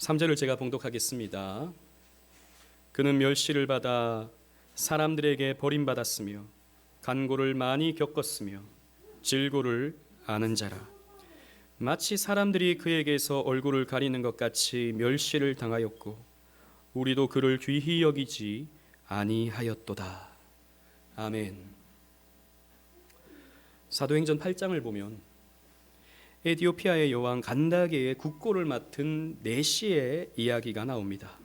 3절을 제가 봉독하겠습니다. 그는 멸시를 받아 사람들에게 버림받았으며 간고를 많이 겪었으며 질고를 아는 자라. 마치 사람들이 그에게서 얼굴을 가리는 것 같이 멸시를 당하였고 우리도 그를 귀히 여기지 아니하였도다. 아멘. 사도행전 8장을 보면 에티오피아의 여왕 간다게의 국고를 맡은 내시의 이야기가 나옵니다.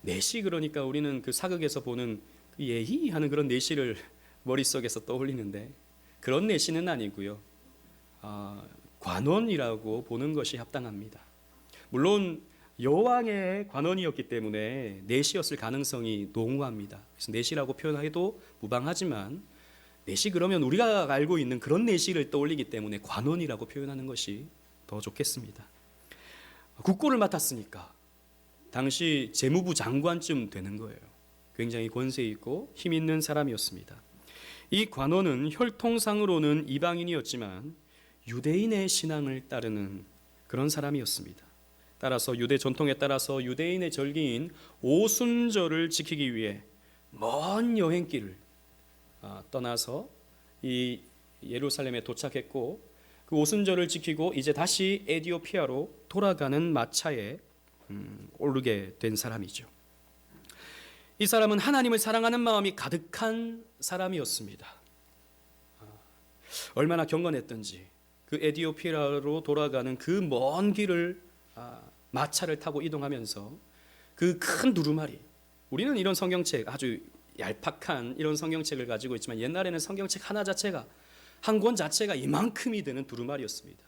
내시, 그러니까 우리는 그 사극에서 보는 그 예희하는 그런 내시를 머릿속에서 떠올리는데 그런 내시는 아니고요. 관원이라고 보는 것이 합당합니다. 물론 여왕의 관원이었기 때문에 내시였을 가능성이 농후합니다. 그래서 내시라고 표현해도 무방하지만 내시 그러면 우리가 알고 있는 그런 내시를 떠올리기 때문에 관원이라고 표현하는 것이 더 좋겠습니다. 국고를 맡았으니까 당시 재무부 장관쯤 되는 거예요. 굉장히 권세 있고 힘 있는 사람이었습니다. 이 관원은 혈통상으로는 이방인이었지만 유대인의 신앙을 따르는 그런 사람이었습니다. 따라서 유대 전통에 따라서 유대인의 절기인 오순절을 지키기 위해 먼 여행길을 떠나서 이 예루살렘에 도착했고 그 오순절을 지키고 이제 다시 에티오피아로 돌아가는 마차에 오르게 된 사람이죠. 이 사람은 하나님을 사랑하는 마음이 가득한 사람이었습니다. 얼마나 경건했던지 그 에티오피아로 돌아가는 그 먼 길을 마차를 타고 이동하면서 그 큰 두루마리, 우리는 이런 성경책 아주 얄팍한 이런 성경책을 가지고 있지만 옛날에는 성경책 하나 자체가 한 권 자체가 이만큼이 되는 두루마리였습니다.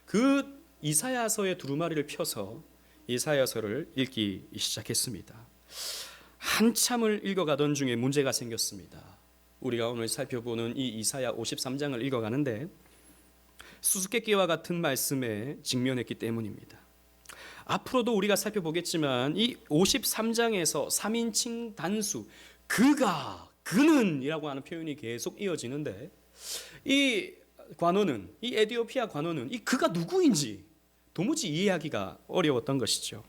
그 이사야서의 두루마리를 펴서 이사야서를 읽기 시작했습니다. 한참을 읽어가던 중에 문제가 생겼습니다. 우리가 오늘 살펴보는 이 이사야 53장을 읽어가는데 수수께끼와 같은 말씀에 직면했기 때문입니다. 앞으로도 우리가 살펴보겠지만 이 53장에서 3인칭 단수 그가, 그는 이라고 하는 표현이 계속 이어지는데 이 관원은, 이 에티오피아 관원은 이 그가 누구인지 도무지 이해하기가 어려웠던 것이죠.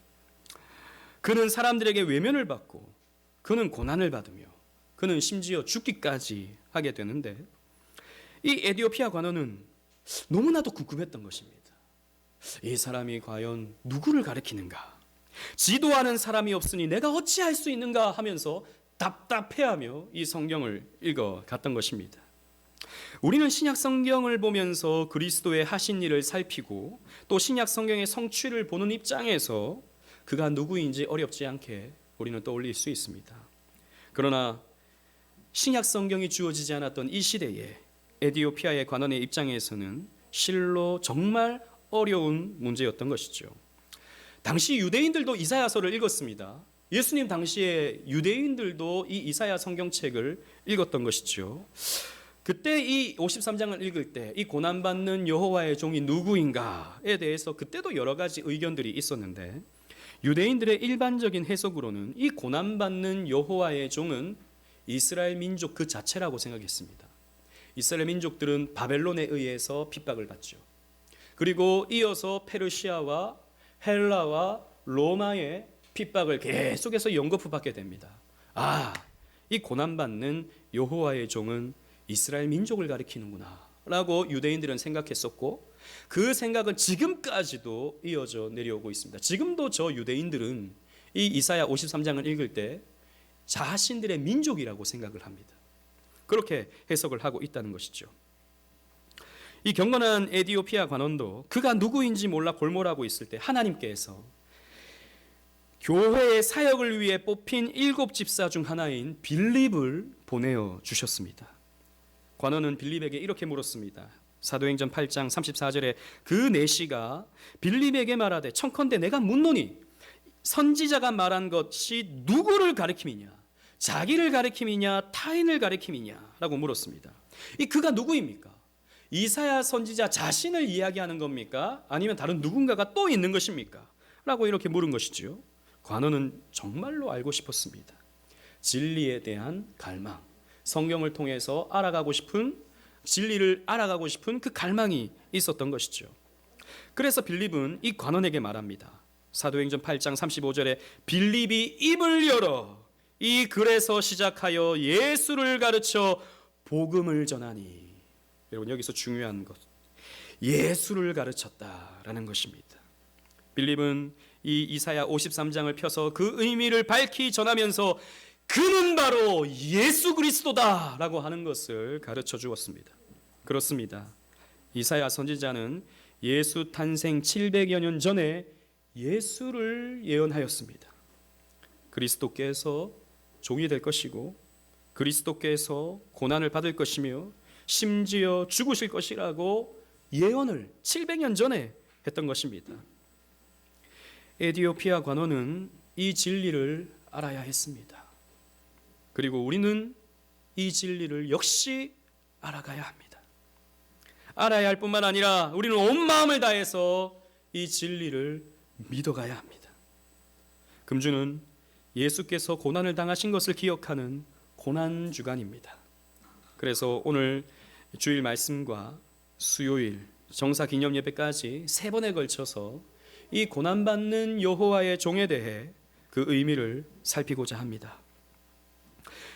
그는 사람들에게 외면을 받고 그는 고난을 받으며 그는 심지어 죽기까지 하게 되는데 이 에티오피아 관원은 너무나도 궁금했던 것입니다. 이 사람이 과연 누구를 가리키는가? 지도하는 사람이 없으니 내가 어찌할 수 있는가 하면서 답답해하며 이 성경을 읽어갔던 것입니다. 우리는 신약 성경을 보면서 그리스도의 하신 일을 살피고 또 신약 성경의 성취를 보는 입장에서 그가 누구인지 어렵지 않게 우리는 떠올릴 수 있습니다. 그러나 신약 성경이 주어지지 않았던 이 시대에 에티오피아의 관원의 입장에서는 실로 정말 어려운 문제였던 것이죠. 당시 유대인들도 이사야서를 읽었습니다. 예수님 당시에 유대인들도 이 이사야 성경책을 읽었던 것이죠. 그때 이 53장을 읽을 때 이 고난받는 여호와의 종이 누구인가에 대해서 그때도 여러 가지 의견들이 있었는데 유대인들의 일반적인 해석으로는 이 고난받는 여호와의 종은 이스라엘 민족 그 자체라고 생각했습니다. 이스라엘 민족들은 바벨론에 의해서 핍박을 받죠. 그리고 이어서 페르시아와 헬라와 로마의 핍박을 계속해서 연거푸 받게 됩니다. 이 고난받는 여호와의 종은 이스라엘 민족을 가리키는구나 라고 유대인들은 생각했었고 그 생각은 지금까지도 이어져 내려오고 있습니다. 지금도 저 유대인들은 이 이사야 53장을 읽을 때 자신들의 민족이라고 생각을 합니다. 그렇게 해석을 하고 있다는 것이죠. 이 경건한 에티오피아 관원도 그가 누구인지 몰라 골몰하고 있을 때 하나님께서 교회의 사역을 위해 뽑힌 7집사 중 하나인 빌립을 보내어 주셨습니다. 관원은 빌립에게 이렇게 물었습니다. 사도행전 8장 34절에 그 내시가 빌립에게 말하되 청컨대 내가 묻노니 선지자가 말한 것이 누구를 가리킴이냐, 자기를 가리킴이냐 타인을 가리킴이냐 라고 물었습니다. 이 그가 누구입니까? 이사야 선지자 자신을 이야기하는 겁니까? 아니면 다른 누군가가 또 있는 것입니까? 라고 이렇게 물은 것이죠. 관원은 정말로 알고 싶었습니다. 진리에 대한 갈망, 성경을 통해서 알아가고 싶은, 진리를 알아가고 싶은 그 갈망이 있었던 것이죠. 그래서 빌립은 이 관원에게 말합니다. 사도행전 8장 35절에 빌립이 입을 열어 이 글에서 시작하여 예수를 가르쳐 복음을 전하니. 여러분, 여기서 중요한 것, 예수를 가르쳤다라는 것입니다. 빌립은 이 이사야 53장을 펴서 그 의미를 밝히 전하면서 그는 바로 예수 그리스도다라고 하는 것을 가르쳐 주었습니다. 그렇습니다. 이사야 선지자는 예수 탄생 700여 년 전에 예수를 예언하였습니다. 그리스도께서 종이 될 것이고 그리스도께서 고난을 받을 것이며 심지어 죽으실 것이라고 예언을 700년 전에 했던 것입니다. 에디오피아 관원은 이 진리를 알아야 했습니다. 그리고 우리는 이 진리를 역시 알아가야 합니다. 알아야 할 뿐만 아니라 우리는 온 마음을 다해서 이 진리를 믿어가야 합니다. 금주는 예수께서 고난을 당하신 것을 기억하는 고난 주간입니다. 그래서 오늘 주일 말씀과 수요일 정사 기념 예배까지 3번에 걸쳐서 이 고난받는 여호와의 종에 대해 그 의미를 살피고자 합니다.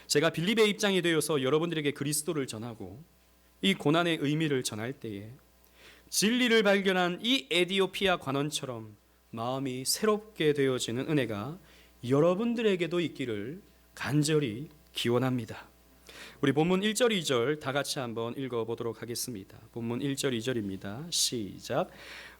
제가 빌립의 입장이 되어서 여러분들에게 그리스도를 전하고 이 고난의 의미를 전할 때에 진리를 발견한 이 에디오피아 관원처럼 마음이 새롭게 되어지는 은혜가 여러분들에게도 있기를 간절히 기원합니다. 우리 본문 1절 2절 다 같이 한번 읽어보도록 하겠습니다. 본문 1절 2절입니다. 시작.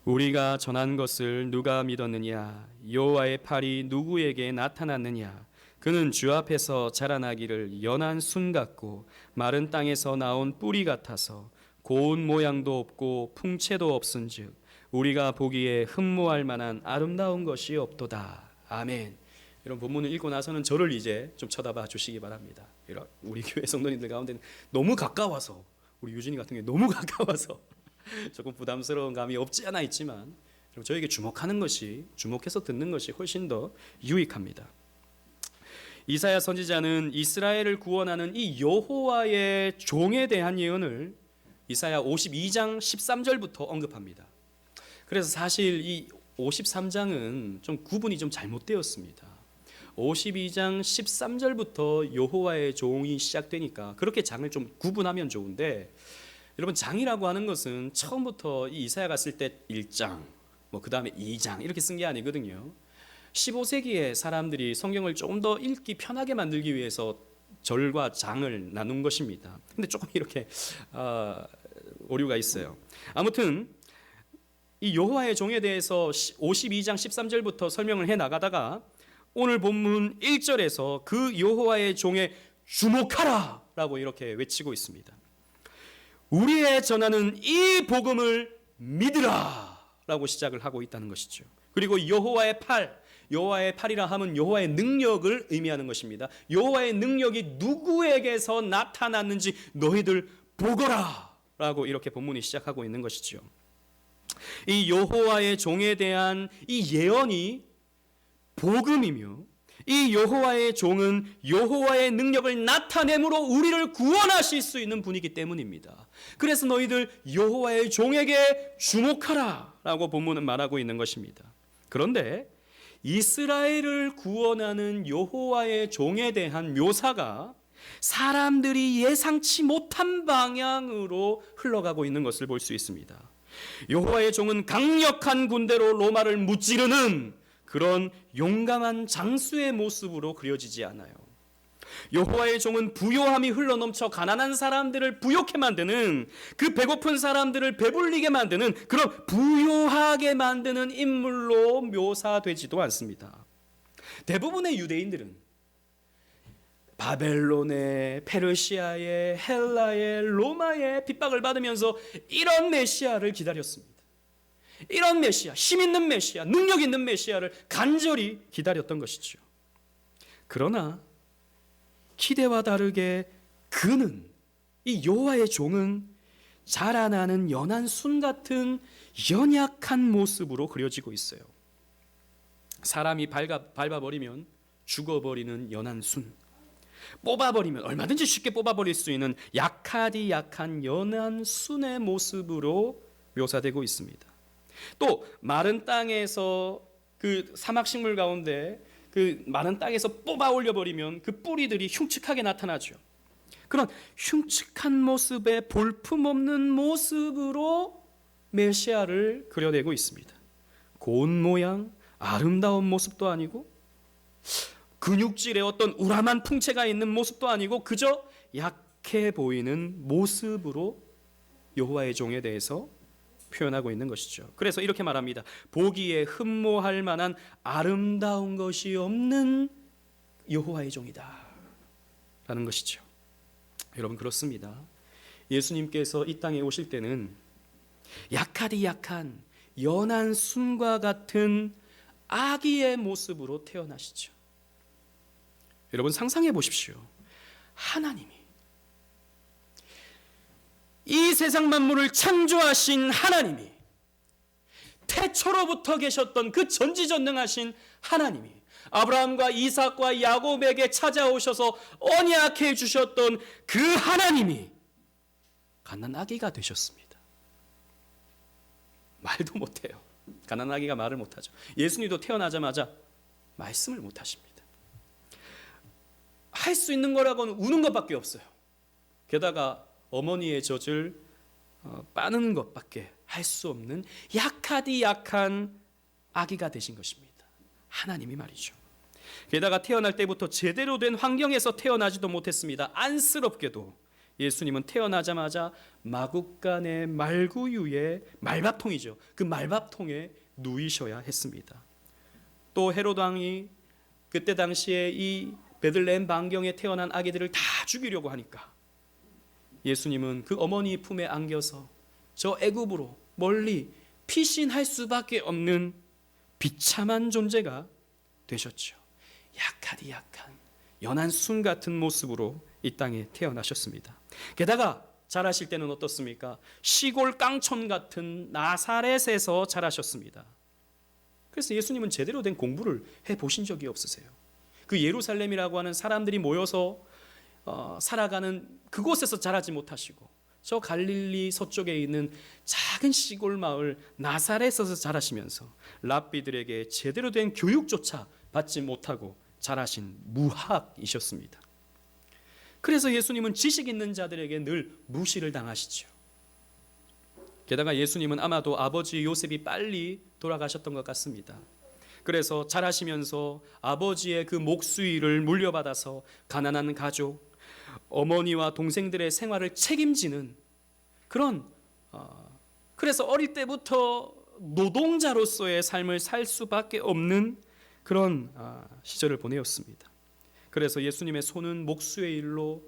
우리가 전한 것을 누가 믿었느냐? 여호와의 팔이 누구에게 나타났느냐? 그는 주 앞에서 자라나기를 연한 순 같고 마른 땅에서 나온 뿌리 같아서 고운 모양도 없고 풍채도 없은즉 우리가 보기에 흠모할 만한 아름다운 것이 없도다. 아멘. 이런 본문을 읽고 나서는 저를 이제 좀 쳐다봐 주시기 바랍니다. 우리 교회 성도님들 가운데는 너무 가까워서, 우리 유진이 같은 경우에 너무 가까워서 조금 부담스러운 감이 없지 않아 있지만 저에게 주목하는 것이, 주목해서 듣는 것이 훨씬 더 유익합니다. 이사야 선지자는 이스라엘을 구원하는 이 여호와의 종에 대한 예언을 이사야 52장 13절부터 언급합니다. 그래서 사실 이 53장은 좀 구분이 좀 잘못되었습니다. 52장 13절부터 여호와의 종이 시작되니까 그렇게 장을 좀 구분하면 좋은데, 여러분 장이라고 하는 것은 처음부터 이 이사야 갔을 때 1장, 그 다음에 2장 이렇게 쓴 게 아니거든요. 15세기에 사람들이 성경을 조금 더 읽기 편하게 만들기 위해서 절과 장을 나눈 것입니다. 근데 조금 이렇게 오류가 있어요. 아무튼 이 여호와의 종에 대해서 52장 13절부터 설명을 해 나가다가 오늘 본문 1절에서 그 여호와의 종에 주목하라 라고 이렇게 외치고 있습니다. 우리의 전하는 이 복음을 믿으라 라고 시작을 하고 있다는 것이죠. 그리고 여호와의 팔, 여호와의 팔이라 하면 여호와의 능력을 의미하는 것입니다. 여호와의 능력이 누구에게서 나타났는지 너희들 보거라 라고 이렇게 본문이 시작하고 있는 것이죠. 이 여호와의 종에 대한 이 예언이 복음이며, 이 여호와의 종은 여호와의 능력을 나타내므로 우리를 구원하실 수 있는 분이기 때문입니다. 그래서 너희들 여호와의 종에게 주목하라 라고 본문은 말하고 있는 것입니다. 그런데 이스라엘을 구원하는 여호와의 종에 대한 묘사가 사람들이 예상치 못한 방향으로 흘러가고 있는 것을 볼 수 있습니다. 여호와의 종은 강력한 군대로 로마를 무찌르는 그런 용감한 장수의 모습으로 그려지지 않아요. 여호와의 종은 부요함이 흘러넘쳐 가난한 사람들을 부욕해 만드는, 그 배고픈 사람들을 배불리게 만드는 그런 부요하게 만드는 인물로 묘사되지도 않습니다. 대부분의 유대인들은 바벨론의, 페르시아의, 헬라의, 로마의 핍박을 받으면서 이런 메시아를 기다렸습니다. 이런 메시아, 힘 있는 메시아, 능력 있는 메시아를 간절히 기다렸던 것이죠. 그러나 기대와 다르게 그는, 이 여호와의 종은 자라나는 연한 순 같은 연약한 모습으로 그려지고 있어요. 사람이 밟아버리면 죽어버리는 연한 순, 뽑아버리면 얼마든지 쉽게 뽑아버릴 수 있는 약하디 약한 연한 순의 모습으로 묘사되고 있습니다. 또 마른 땅에서 그 사막 식물 가운데 그 많은 땅에서 뽑아 올려버리면 그 뿌리들이 흉측하게 나타나죠. 그런 흉측한 모습에 볼품없는 모습으로 메시아를 그려내고 있습니다. 고운 모양, 아름다운 모습도 아니고 근육질의 어떤 우람한 풍채가 있는 모습도 아니고 그저 약해 보이는 모습으로 여호와의 종에 대해서 표현하고 있는 것이죠. 그래서 이렇게 말합니다. 보기에 흠모할 만한 아름다운 것이 없는 여호와의 종이다 라는 것이죠. 여러분, 그렇습니다. 예수님께서 이 땅에 오실 때는 약하디 약한 연한 순과 같은 아기의 모습으로 태어나시죠. 여러분, 상상해 보십시오. 하나님이, 이 세상 만물을 창조하신 하나님이, 태초로부터 계셨던 그 전지전능하신 하나님이 아브라함과 이삭과 야곱에게 찾아오셔서 언약해 주셨던 그 하나님이 갓난아기가 되셨습니다. 말도 못해요. 갓난아기가 말을 못하죠. 예수님도 태어나자마자 말씀을 못하십니다. 할 수 있는 거라고는 우는 것밖에 없어요. 게다가 어머니의 젖을 빠는 것밖에 할 수 없는 약하디 약한 아기가 되신 것입니다. 하나님이 말이죠. 게다가 태어날 때부터 제대로 된 환경에서 태어나지도 못했습니다. 안쓰럽게도 예수님은 태어나자마자 마국간의 말구유의 말밥통이죠. 그 말밥통에 누이셔야 했습니다. 또 헤롯 왕이 그때 당시에 이 베들레헴 반경에 태어난 아기들을 다 죽이려고 하니까 예수님은 그 어머니 품에 안겨서 저 애굽으로 멀리 피신할 수밖에 없는 비참한 존재가 되셨죠. 약하디 약한 연한 순 같은 모습으로 이 땅에 태어나셨습니다. 게다가 자라실 때는 어떻습니까? 시골 깡촌 같은 나사렛에서 자라셨습니다. 그래서 예수님은 제대로 된 공부를 해보신 적이 없으세요. 그 예루살렘이라고 하는 사람들이 모여서 살아가는 그곳에서 자라지 못하시고 저 갈릴리 서쪽에 있는 작은 시골 마을 나사렛에서 자라시면서 랍비들에게 제대로 된 교육조차 받지 못하고 자라신 무학이셨습니다. 그래서 예수님은 지식 있는 자들에게 늘 무시를 당하시죠. 게다가 예수님은 아마도 아버지 요셉이 빨리 돌아가셨던 것 같습니다. 그래서 자라시면서 아버지의 그 목수일을 물려받아서 가난한 가족, 어머니와 동생들의 생활을 책임지는 그런 그래서 어릴 때부터 노동자로서의 삶을 살 수밖에 없는 그런 시절을 보내었습니다. 그래서 예수님의 손은 목수의 일로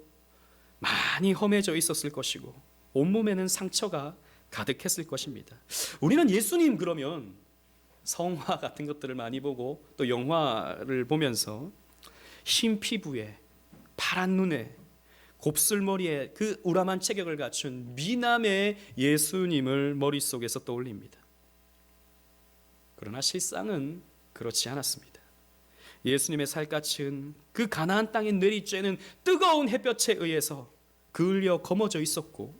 많이 험해져 있었을 것이고 온몸에는 상처가 가득했을 것입니다. 우리는 예수님 그러면 성화 같은 것들을 많이 보고 또 영화를 보면서 흰 피부에 파란 눈에 곱슬머리에 그 우람한 체격을 갖춘 미남의 예수님을 머릿속에서 떠올립니다. 그러나 실상은 그렇지 않았습니다. 예수님의 살갗은 그 가나안 땅에 내리쬐는 뜨거운 햇볕에 의해서 그을려 검어져 있었고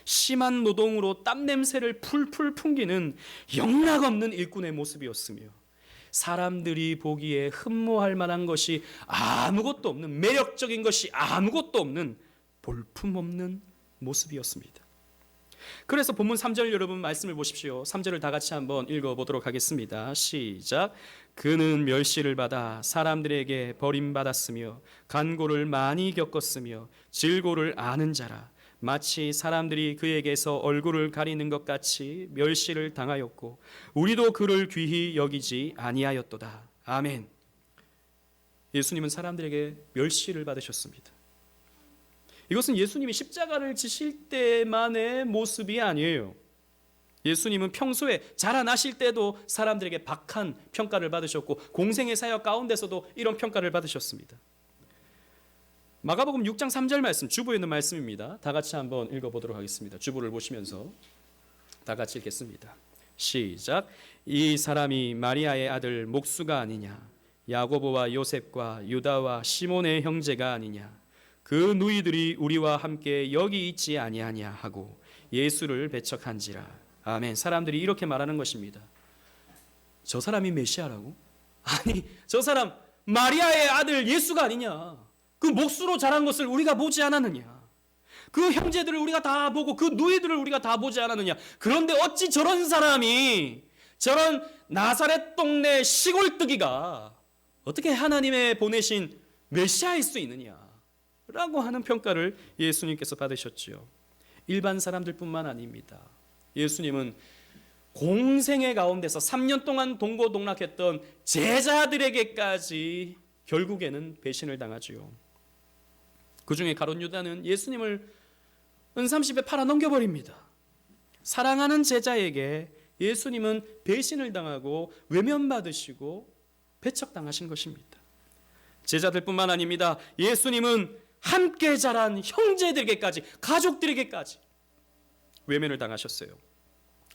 심한 노동으로 땀 냄새를 풀풀 풍기는 영락없는 일꾼의 모습이었으며 사람들이 보기에 흠모할 만한 것이 아무것도 없는, 매력적인 것이 아무것도 없는 볼품없는 모습이었습니다. 그래서 본문 3절 여러분 말씀을 보십시오. 3절을 다 같이 한번 읽어보도록 하겠습니다. 시작. 그는 멸시를 받아 사람들에게 버림받았으며 간고를 많이 겪었으며 질고를 아는 자라. 마치 사람들이 그에게서 얼굴을 가리는 것 같이 멸시를 당하였고 우리도 그를 귀히 여기지 아니하였도다. 아멘. 예수님은 사람들에게 멸시를 받으셨습니다. 이것은 예수님이 십자가를 지실 때만의 모습이 아니에요. 예수님은 평소에 자라나실 때도 사람들에게 박한 평가를 받으셨고 공생의 사역 가운데서도 이런 평가를 받으셨습니다. 마가복음 6장 3절 말씀, 주보에 있는 말씀입니다. 다 같이 한번 읽어보도록 하겠습니다. 주보를 보시면서 다 같이 읽겠습니다. 시작. 이 사람이 마리아의 아들 목수가 아니냐, 야고보와 요셉과 유다와 시몬의 형제가 아니냐, 그 누이들이 우리와 함께 여기 있지 아니하냐 하고 예수를 배척한지라. 아멘. 사람들이 이렇게 말하는 것입니다. 저 사람이 메시아라고? 아니, 저 사람 마리아의 아들 예수가 아니냐? 그 몫으로 자란 것을 우리가 보지 않았느냐? 그 형제들을 우리가 다 보고 그 누이들을 우리가 다 보지 않았느냐? 그런데 어찌 저런 사람이, 저런 나사렛 동네 시골뜨기가 어떻게 하나님의 보내신 메시아일 수 있느냐? 라고 하는 평가를 예수님께서 받으셨지요. 일반 사람들뿐만 아닙니다. 예수님은 공생의 가운데서 3년 동안 동고동락했던 제자들에게까지 결국에는 배신을 당하지요. 그 중에 가룟 유다는 예수님을 은삼십에 팔아 넘겨버립니다. 사랑하는 제자에게 예수님은 배신을 당하고 외면받으시고 배척당하신 것입니다. 제자들뿐만 아닙니다. 예수님은 함께 자란 형제들에게까지, 가족들에게까지 외면을 당하셨어요.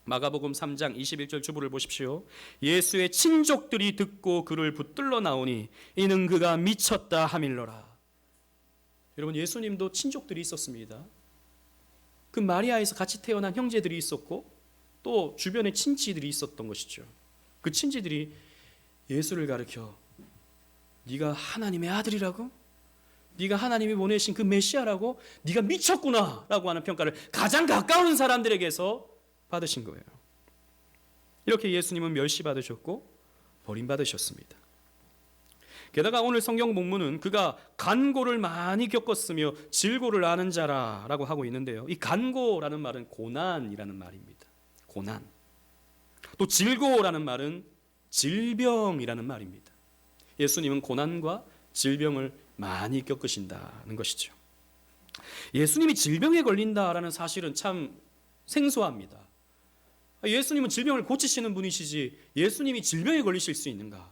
마가복음 3장 21절 주부를 보십시오. 예수의 친족들이 듣고 그를 붙들러 나오니 이는 그가 미쳤다 하밀러라. 여러분, 예수님도 친족들이 있었습니다. 그 마리아에서 같이 태어난 형제들이 있었고 또 주변에 친지들이 있었던 것이죠. 그 친지들이 예수를 가리켜 네가 하나님의 아들이라고? 네가 하나님이 보내신 그 메시아라고? 네가 미쳤구나 라고 하는 평가를 가장 가까운 사람들에게서 받으신 거예요. 이렇게 예수님은 멸시받으셨고 버림받으셨습니다. 게다가 오늘 성경 본문은 그가 간고를 많이 겪었으며 질고를 아는 자라라고 하고 있는데요. 이 간고라는 말은 고난이라는 말입니다. 고난. 또 질고라는 말은 질병이라는 말입니다. 예수님은 고난과 질병을 많이 겪으신다는 것이죠. 예수님이 질병에 걸린다라는 사실은 참 생소합니다. 예수님은 질병을 고치시는 분이시지 예수님이 질병에 걸리실 수 있는가?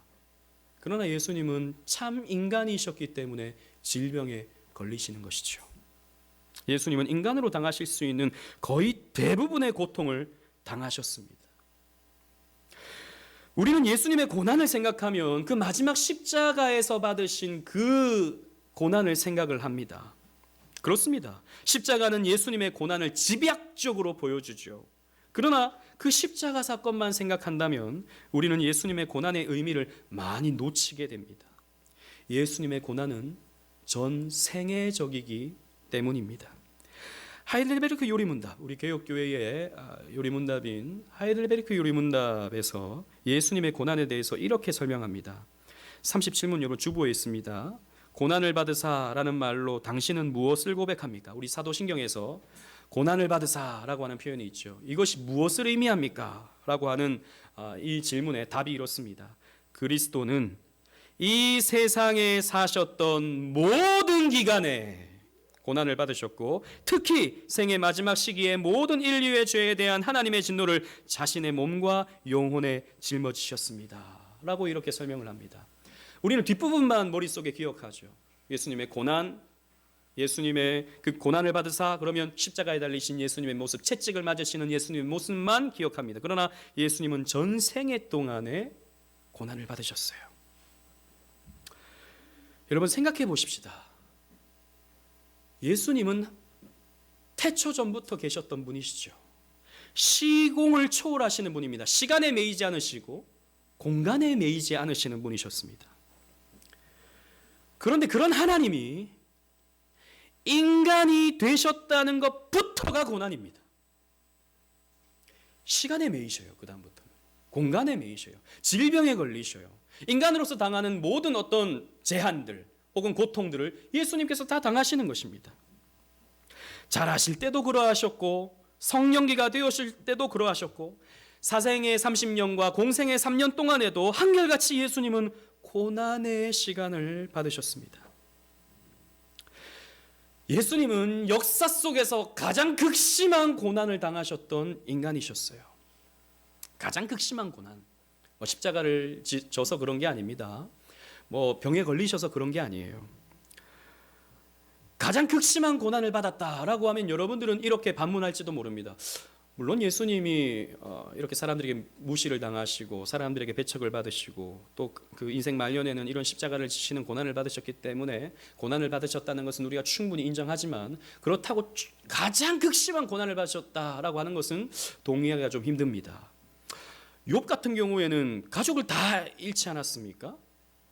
그러나 예수님은 참 인간이셨기 때문에 질병에 걸리시는 것이죠. 예수님은 인간으로 당하실 수 있는 거의 대부분의 고통을 당하셨습니다. 우리는 예수님의 고난을 생각하면 그 마지막 십자가에서 받으신 그 고난을 생각을 합니다. 그렇습니다. 십자가는 예수님의 고난을 집약적으로 보여주죠. 그러나 그 십자가 사건만 생각한다면 우리는 예수님의 고난의 의미를 많이 놓치게 됩니다. 예수님의 고난은 전 생애적이기 때문입니다. 하이델베르크 요리문답, 우리 개혁교회의 요리문답인 하이델베르크 요리문답에서 예수님의 고난에 대해서 이렇게 설명합니다. 37문 여러분 주보에 있습니다. 고난을 받으사라는 말로 당신은 무엇을 고백합니까? 우리 사도신경에서 고난을 받으사라고 하는 표현이 있죠. 이것이 무엇을 의미합니까? 라고 하는 이 질문에 답이 이렇습니다. 그리스도는 이 세상에 사셨던 모든 기간에 고난을 받으셨고 특히 생의 마지막 시기에 모든 인류의 죄에 대한 하나님의 진노를 자신의 몸과 영혼에 짊어지셨습니다. 라고 이렇게 설명을 합니다. 우리는 뒷부분만 머릿속에 기억하죠. 예수님의 고난, 예수님의 그 고난을 받으사 그러면 십자가에 달리신 예수님의 모습, 채찍을 맞으시는 예수님의 모습만 기억합니다. 그러나 예수님은 전 생애 동안에 고난을 받으셨어요. 여러분 생각해 보십시다. 예수님은 태초 전부터 계셨던 분이시죠. 시공을 초월하시는 분입니다. 시간에 매이지 않으시고 공간에 매이지 않으시는 분이셨습니다. 그런데 그런 하나님이 인간이 되셨다는 것부터가 고난입니다. 시간에 매이셔요. 그 다음부터는 공간에 매이셔요. 질병에 걸리셔요. 인간으로서 당하는 모든 어떤 제한들 혹은 고통들을 예수님께서 다 당하시는 것입니다. 자라실 때도 그러하셨고 성령기가 되었을 때도 그러하셨고 사생의 30년과 공생의 3년 동안에도 한결같이 예수님은 고난의 시간을 받으셨습니다. 예수님은 역사 속에서 가장 극심한 고난을 당하셨던 인간이셨어요. 가장 극심한 고난. 십자가를 져서 그런 게 아닙니다. 병에 걸리셔서 그런 게 아니에요. 가장 극심한 고난을 받았다라고 하면 여러분들은 이렇게 반문할지도 모릅니다. 물론 예수님이 이렇게 사람들에게 무시를 당하시고 사람들에게 배척을 받으시고 또 그 인생 말년에는 이런 십자가를 지시는 고난을 받으셨기 때문에 고난을 받으셨다는 것은 우리가 충분히 인정하지만 그렇다고 가장 극심한 고난을 받으셨다라고 하는 것은 동의하기가 좀 힘듭니다. 욥 같은 경우에는 가족을 다 잃지 않았습니까?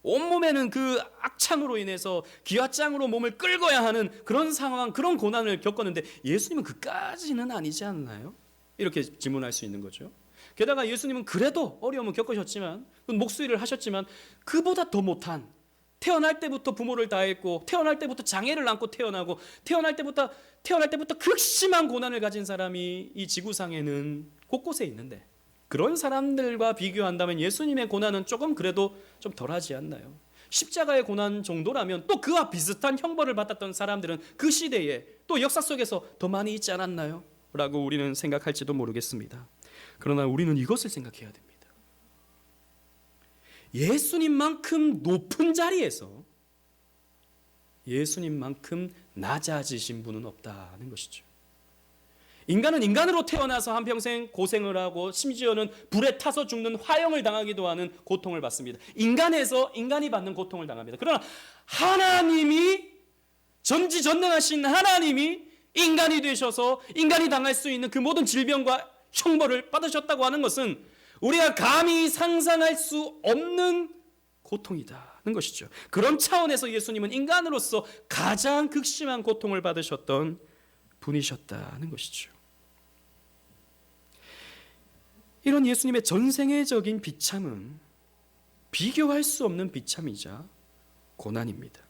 온몸에는 그 악창으로 인해서 기와장으로 몸을 끌고야 하는 그런 상황, 그런 고난을 겪었는데 예수님은 그까지는 아니지 않나요? 이렇게 질문할 수 있는 거죠. 게다가 예수님은 그래도 어려움을 겪으셨지만, 목수일을 하셨지만 그보다 더 못한, 태어날 때부터 부모를 다했고 태어날 때부터 장애를 안고 태어나고 태어날 때부터 극심한 고난을 가진 사람이 이 지구상에는 곳곳에 있는데, 그런 사람들과 비교한다면 예수님의 고난은 조금 그래도 좀 덜하지 않나요? 십자가의 고난 정도라면 또 그와 비슷한 형벌을 받았던 사람들은 그 시대에 또 역사 속에서 더 많이 있지 않았나요? 라고 우리는 생각할지도 모르겠습니다. 그러나 우리는 이것을 생각해야 됩니다. 예수님만큼 높은 자리에서 예수님만큼 낮아지신 분은 없다는 것이죠. 인간은 인간으로 태어나서 한평생 고생을 하고 심지어는 불에 타서 죽는 화형을 당하기도 하는 고통을 받습니다. 인간에서 인간이 받는 고통을 당합니다. 그러나 하나님이, 전지전능하신 하나님이 인간이 되셔서 인간이 당할 수 있는 그 모든 질병과 형벌을 받으셨다고 하는 것은 우리가 감히 상상할 수 없는 고통이다는 것이죠. 그런 차원에서 예수님은 인간으로서 가장 극심한 고통을 받으셨던 분이셨다는 것이죠. 이런 예수님의 전생애적인 비참은 비교할 수 없는 비참이자 고난입니다.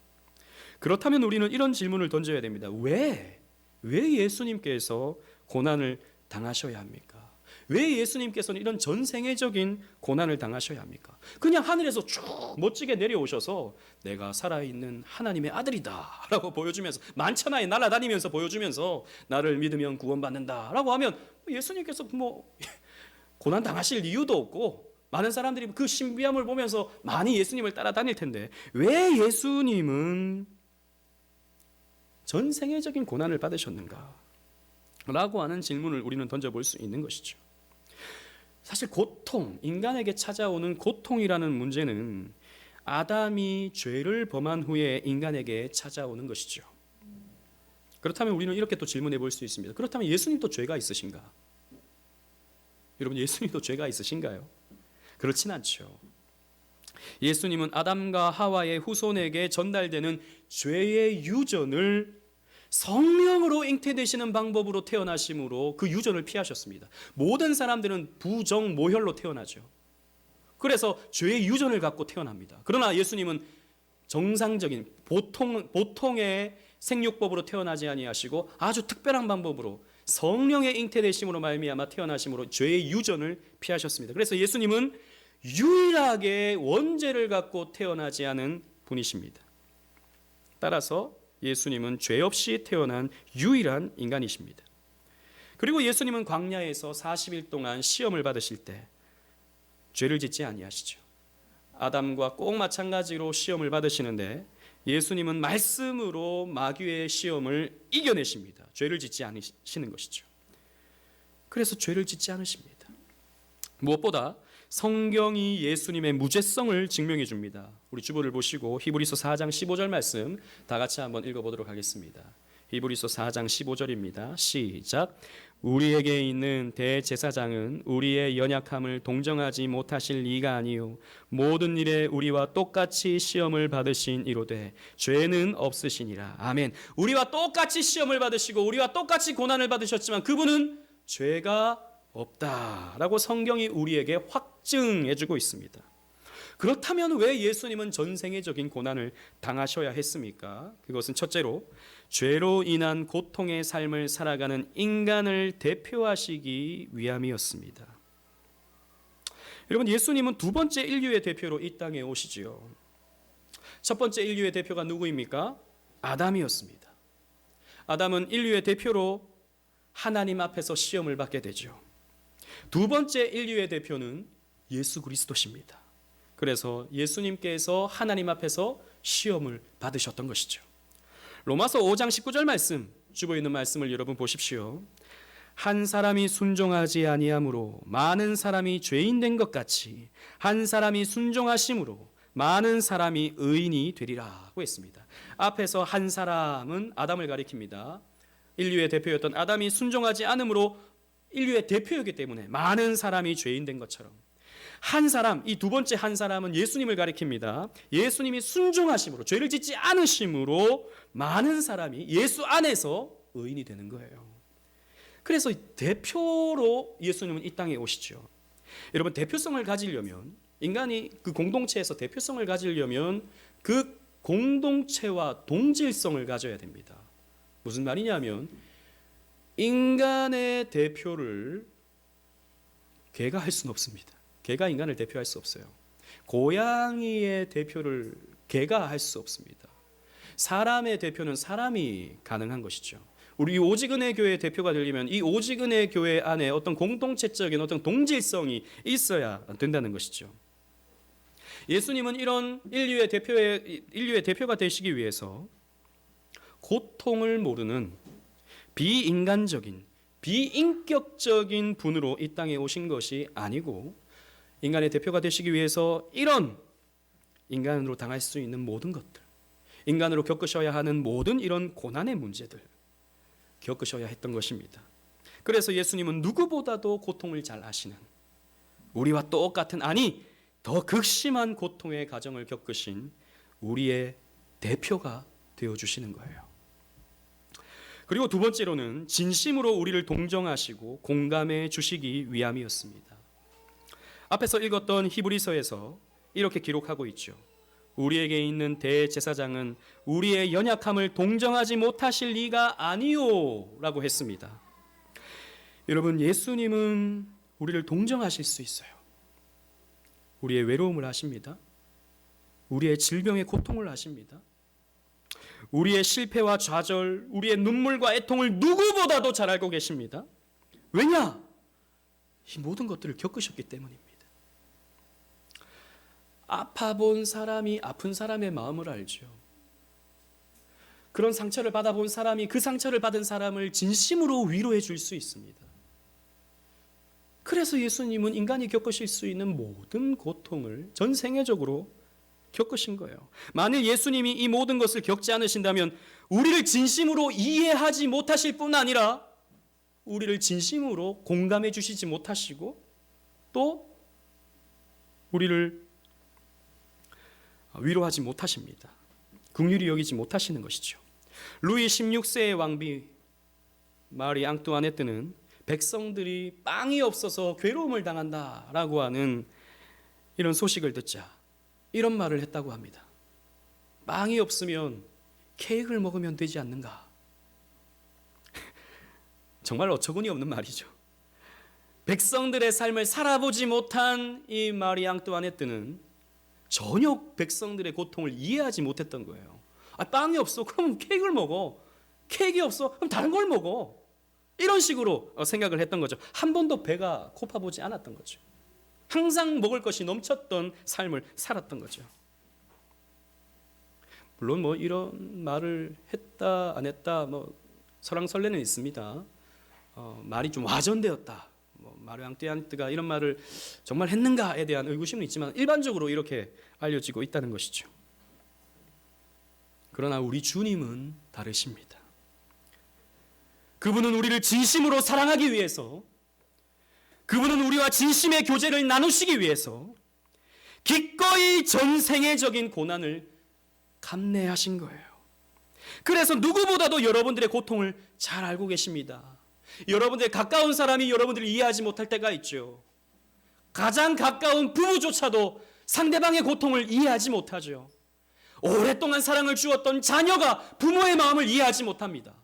그렇다면 우리는 이런 질문을 던져야 됩니다. 왜 예수님께서 고난을 당하셔야 합니까? 왜 예수님께서는 이런 전생애적인 고난을 당하셔야 합니까? 그냥 하늘에서 쭉 멋지게 내려오셔서 내가 살아있는 하나님의 아들이다 라고 보여주면서, 만천하에 날아다니면서 보여주면서 나를 믿으면 구원받는다 라고 하면 예수님께서 고난 당하실 이유도 없고, 많은 사람들이 그 신비함을 보면서 많이 예수님을 따라다닐 텐데 왜 예수님은 전생애적인 고난을 받으셨는가? 라고 하는 질문을 우리는 던져볼 수 있는 것이죠. 사실 고통, 인간에게 찾아오는 고통이라는 문제는 아담이 죄를 범한 후에 인간에게 찾아오는 것이죠. 그렇다면 우리는 이렇게 또 질문해 볼 수 있습니다. 그렇다면 예수님도 죄가 있으신가? 여러분, 예수님도 죄가 있으신가요? 그렇진 않죠. 예수님은 아담과 하와의 후손에게 전달되는 죄의 유전을 성령으로 잉태되시는 방법으로 태어나심으로 그 유전을 피하셨습니다. 모든 사람들은 부정모혈로 태어나죠. 그래서 죄의 유전을 갖고 태어납니다. 그러나 예수님은 정상적인 보통의 생육법으로 태어나지 아니하시고 아주 특별한 방법으로 성령의 잉태되심으로 말미암아 태어나심으로 죄의 유전을 피하셨습니다. 그래서 예수님은 유일하게 원죄를 갖고 태어나지 않은 분이십니다. 따라서 예수님은 죄 없이 태어난 유일한 인간이십니다. 그리고 예수님은 광야에서 40일 동안 시험을 받으실 때 죄를 짓지 아니하시죠. 아담과 꼭 마찬가지로 시험을 받으시는데 예수님은 말씀으로 마귀의 시험을 이겨내십니다. 죄를 짓지 않으시는 것이죠. 그래서 죄를 짓지 않으십니다. 무엇보다 성경이 예수님의 무죄성을 증명해 줍니다. 우리 주보를 보시고 히브리서 4장 15절 말씀 다 같이 한번 읽어보도록 하겠습니다. 히브리서 4장 15절입니다. 시작. 우리에게 있는 대제사장은 우리의 연약함을 동정하지 못하실 이가 아니요 모든 일에 우리와 똑같이 시험을 받으신 이로되 죄는 없으시니라. 아멘. 우리와 똑같이 시험을 받으시고 우리와 똑같이 고난을 받으셨지만 그분은 죄가 없다라고 성경이 우리에게 확증해주고 있습니다. 그렇다면 왜 예수님은 전생애적인 고난을 당하셔야 했습니까? 그것은 첫째로 죄로 인한 고통의 삶을 살아가는 인간을 대표하시기 위함이었습니다. 여러분, 예수님은 두 번째 인류의 대표로 이 땅에 오시지요. 첫 번째 인류의 대표가 누구입니까? 아담이었습니다. 아담은 인류의 대표로 하나님 앞에서 시험을 받게 되죠. 두 번째 인류의 대표는 예수 그리스도십니다. 그래서 예수님께서 하나님 앞에서 시험을 받으셨던 것이죠. 로마서 5장 19절 말씀, 주보에 있는 말씀을 여러분 보십시오. 한 사람이 순종하지 아니함으로 많은 사람이 죄인 된 것 같이 한 사람이 순종하심으로 많은 사람이 의인이 되리라고 했습니다. 앞에서 한 사람은 아담을 가리킵니다. 인류의 대표였던 아담이 순종하지 않음으로 인류의 대표였기 때문에 많은 사람이 죄인 된 것처럼 한 사람, 이 두 번째 한 사람은 예수님을 가리킵니다. 예수님이 순종하심으로, 죄를 짓지 않으심으로 많은 사람이 예수 안에서 의인이 되는 거예요. 그래서 대표로 예수님은 이 땅에 오시죠. 여러분, 대표성을 가지려면, 인간이 그 공동체에서 대표성을 가지려면 그 공동체와 동질성을 가져야 됩니다. 무슨 말이냐면, 인간의 대표를 개가 할 수는 없습니다. 개가 인간을 대표할 수 없어요. 고양이의 대표를 개가 할 수 없습니다. 사람의 대표는 사람이 가능한 것이죠. 우리 오직은혜 교회의 대표가 되려면 이 오직은혜 교회 안에 어떤 공동체적인 어떤 동질성이 있어야 된다는 것이죠. 예수님은 이런 인류의 대표가 되시기 위해서 고통을 모르는 비인간적인, 비인격적인 분으로 이 땅에 오신 것이 아니고, 인간의 대표가 되시기 위해서 이런 인간으로 당할 수 있는 모든 것들, 인간으로 겪으셔야 하는 모든 이런 고난의 문제들 겪으셔야 했던 것입니다. 그래서 예수님은 누구보다도 고통을 잘 아시는, 우리와 똑같은, 아니 더 극심한 고통의 과정을 겪으신 우리의 대표가 되어주시는 거예요. 그리고 두 번째로는 진심으로 우리를 동정하시고 공감해 주시기 위함이었습니다. 앞에서 읽었던 히브리서에서 이렇게 기록하고 있죠. 우리에게 있는 대제사장은 우리의 연약함을 동정하지 못하실 리가 아니요 라고 했습니다. 여러분, 예수님은 우리를 동정하실 수 있어요. 우리의 외로움을 아십니다. 우리의 질병의 고통을 아십니다. 우리의 실패와 좌절, 우리의 눈물과 애통을 누구보다도 잘 알고 계십니다. 왜냐? 이 모든 것들을 겪으셨기 때문입니다. 아파본 사람이 아픈 사람의 마음을 알죠. 그런 상처를 받아본 사람이 그 상처를 받은 사람을 진심으로 위로해 줄 수 있습니다. 그래서 예수님은 인간이 겪으실 수 있는 모든 고통을 전 세계적으로 겪으신 거예요. 만일 예수님이 이 모든 것을 겪지 않으신다면 우리를 진심으로 이해하지 못하실 뿐 아니라 우리를 진심으로 공감해 주시지 못하시고 또 우리를 위로하지 못하십니다. 긍휼히 여기지 못하시는 것이죠. 루이 16세의 왕비 마리 앙뚜아네트는 백성들이 빵이 없어서 괴로움을 당한다라고 하는 이런 소식을 듣자 이런 말을 했다고 합니다. 빵이 없으면 케이크를 먹으면 되지 않는가? 정말 어처구니 없는 말이죠. 백성들의 삶을 살아보지 못한 이 마리 앙뚜아네트는 전혀 백성들의 고통을 이해하지 못했던 거예요. 빵이 없어? 그럼 케이크를 먹어. 케이크 없어? 그럼 다른 걸 먹어. 이런 식으로 생각을 했던 거죠. 한 번도 배가 고파보지 않았던 거죠. 항상 먹을 것이 넘쳤던 삶을 살았던 거죠. 물론 뭐 이런 말을 했다 안 했다 뭐 설왕설래는 있습니다. 말이 좀 와전되었다. 마리 앙뚜아네트가 이런 말을 정말 했는가에 대한 의구심은 있지만 일반적으로 이렇게 알려지고 있다는 것이죠. 그러나 우리 주님은 다르십니다. 그분은 우리를 진심으로 사랑하기 위해서, 그분은 우리와 진심의 교제를 나누시기 위해서 기꺼이 전생애적인 고난을 감내하신 거예요. 그래서 누구보다도 여러분들의 고통을 잘 알고 계십니다. 여러분들의 가까운 사람이 여러분들을 이해하지 못할 때가 있죠. 가장 가까운 부부조차도 상대방의 고통을 이해하지 못하죠. 오랫동안 사랑을 주었던 자녀가 부모의 마음을 이해하지 못합니다.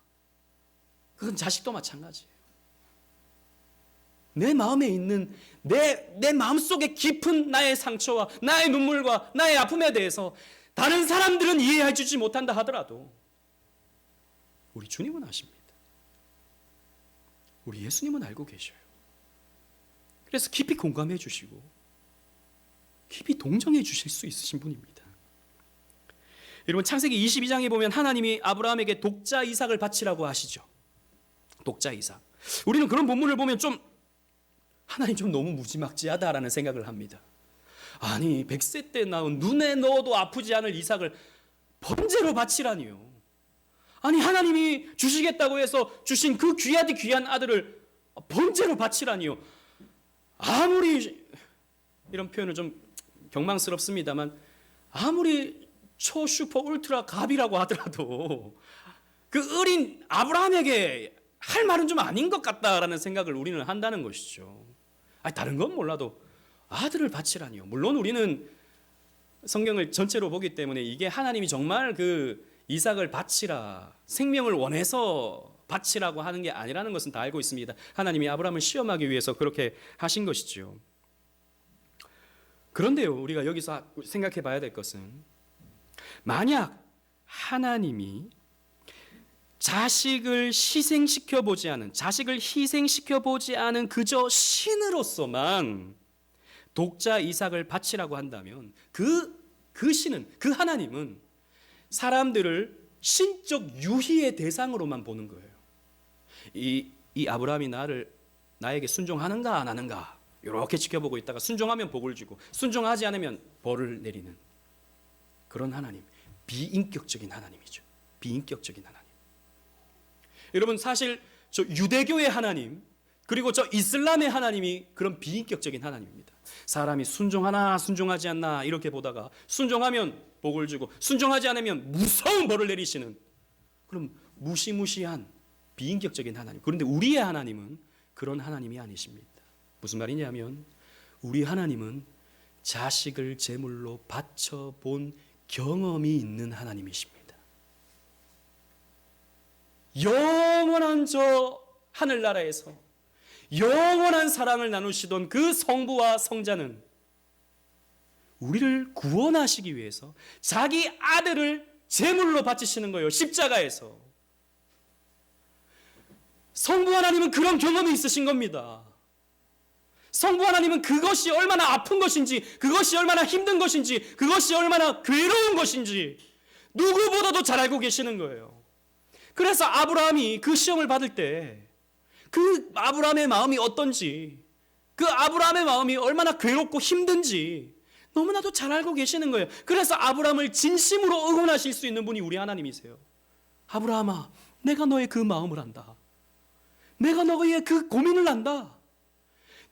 그건 자식도 마찬가지예요. 내 마음에 있는 내 마음속에 깊은 나의 상처와 나의 눈물과 나의 아픔에 대해서 다른 사람들은 이해해 주지 못한다 하더라도 우리 주님은 아십니다. 우리 예수님은 알고 계셔요. 그래서 깊이 공감해 주시고 깊이 동정해 주실 수 있으신 분입니다. 여러분, 창세기 22장에 보면 하나님이 아브라함에게 독자 이삭을 바치라고 하시죠. 독자 이삭. 우리는 그런 본문을 보면 하나님 좀 너무 무지막지하다라는 생각을 합니다. 아니 100세 때 낳은 눈에 넣어도 아프지 않을 이삭을 번제로 바치라니요. 아니 하나님이 주시겠다고 해서 주신 그 귀한 아들을 번제로 바치라니요. 아무리 이런 표현은 좀 경망스럽습니다만 아무리 초슈퍼 울트라 갑이라고 하더라도 그 어린 아브라함에게 할 말은 좀 아닌 것 같다라는 생각을 우리는 한다는 것이죠. 아니, 다른 건 몰라도 아들을 바치라니요. 물론 우리는 성경을 전체로 보기 때문에 이게 하나님이 정말 그 이삭을 바치라, 생명을 원해서 바치라고 하는 게 아니라는 것은 다 알고 있습니다. 하나님이 아브라함을 시험하기 위해서 그렇게 하신 것이죠. 그런데요, 우리가 여기서 생각해 봐야 될 것은 만약 하나님이 자식을 희생시켜 보지 않은 그저 신으로서만 독자 이삭을 바치라고 한다면 그 신은, 그 하나님은 사람들을 신적 유희의 대상으로만 보는 거예요. 이 아브라함이 나에게 순종하는가 안 하는가 이렇게 지켜보고 있다가 순종하면 복을 주고 순종하지 않으면 벌을 내리는 그런 하나님, 비인격적인 하나님이죠. 비인격적인 하나님. 여러분, 사실 저 유대교의 하나님 그리고 저 이슬람의 하나님이 그런 비인격적인 하나님입니다. 사람이 순종하나 순종하지 않나 이렇게 보다가 순종하면 복을 주고 순종하지 않으면 무서운 벌을 내리시는 그럼 무시무시한 비인격적인 하나님. 그런데 우리의 하나님은 그런 하나님이 아니십니다. 무슨 말이냐면 우리 하나님은 자식을 제물로 바쳐본 경험이 있는 하나님이십니다. 영원한 저 하늘나라에서 영원한 사랑을 나누시던 그 성부와 성자는 우리를 구원하시기 위해서 자기 아들을 제물로 바치시는 거예요. 십자가에서. 성부 하나님은 그런 경험이 있으신 겁니다. 성부 하나님은 그것이 얼마나 아픈 것인지, 그것이 얼마나 힘든 것인지, 그것이 얼마나 괴로운 것인지 누구보다도 잘 알고 계시는 거예요. 그래서 아브라함이 그 시험을 받을 때 그 아브라함의 마음이 어떤지, 그 아브라함의 마음이 얼마나 괴롭고 힘든지 너무나도 잘 알고 계시는 거예요. 그래서 아브라함을 진심으로 응원하실 수 있는 분이 우리 하나님이세요. 아브라함아, 내가 너의 그 마음을 안다. 내가 너의 그 고민을 안다.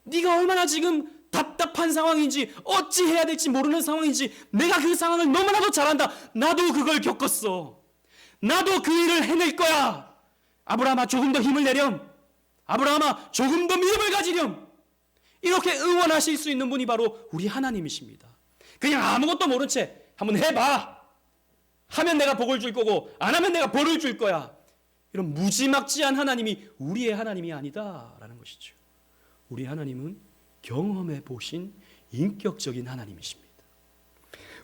네가 얼마나 지금 답답한 상황인지 어찌 해야 될지 모르는 상황인지 내가 그 상황을 너무나도 잘 안다. 나도 그걸 겪었어. 나도 그 일을 해낼 거야. 아브라함아, 조금 더 힘을 내렴. 아브라함아, 조금 더 믿음을 가지렴. 이렇게 응원하실 수 있는 분이 바로 우리 하나님이십니다. 그냥 아무것도 모른 채 한번 해봐. 하면 내가 복을 줄 거고 안 하면 내가 벌을 줄 거야. 이런 무지막지한 하나님이 우리의 하나님이 아니다라는 것이죠. 우리 하나님은 경험해 보신 인격적인 하나님이십니다.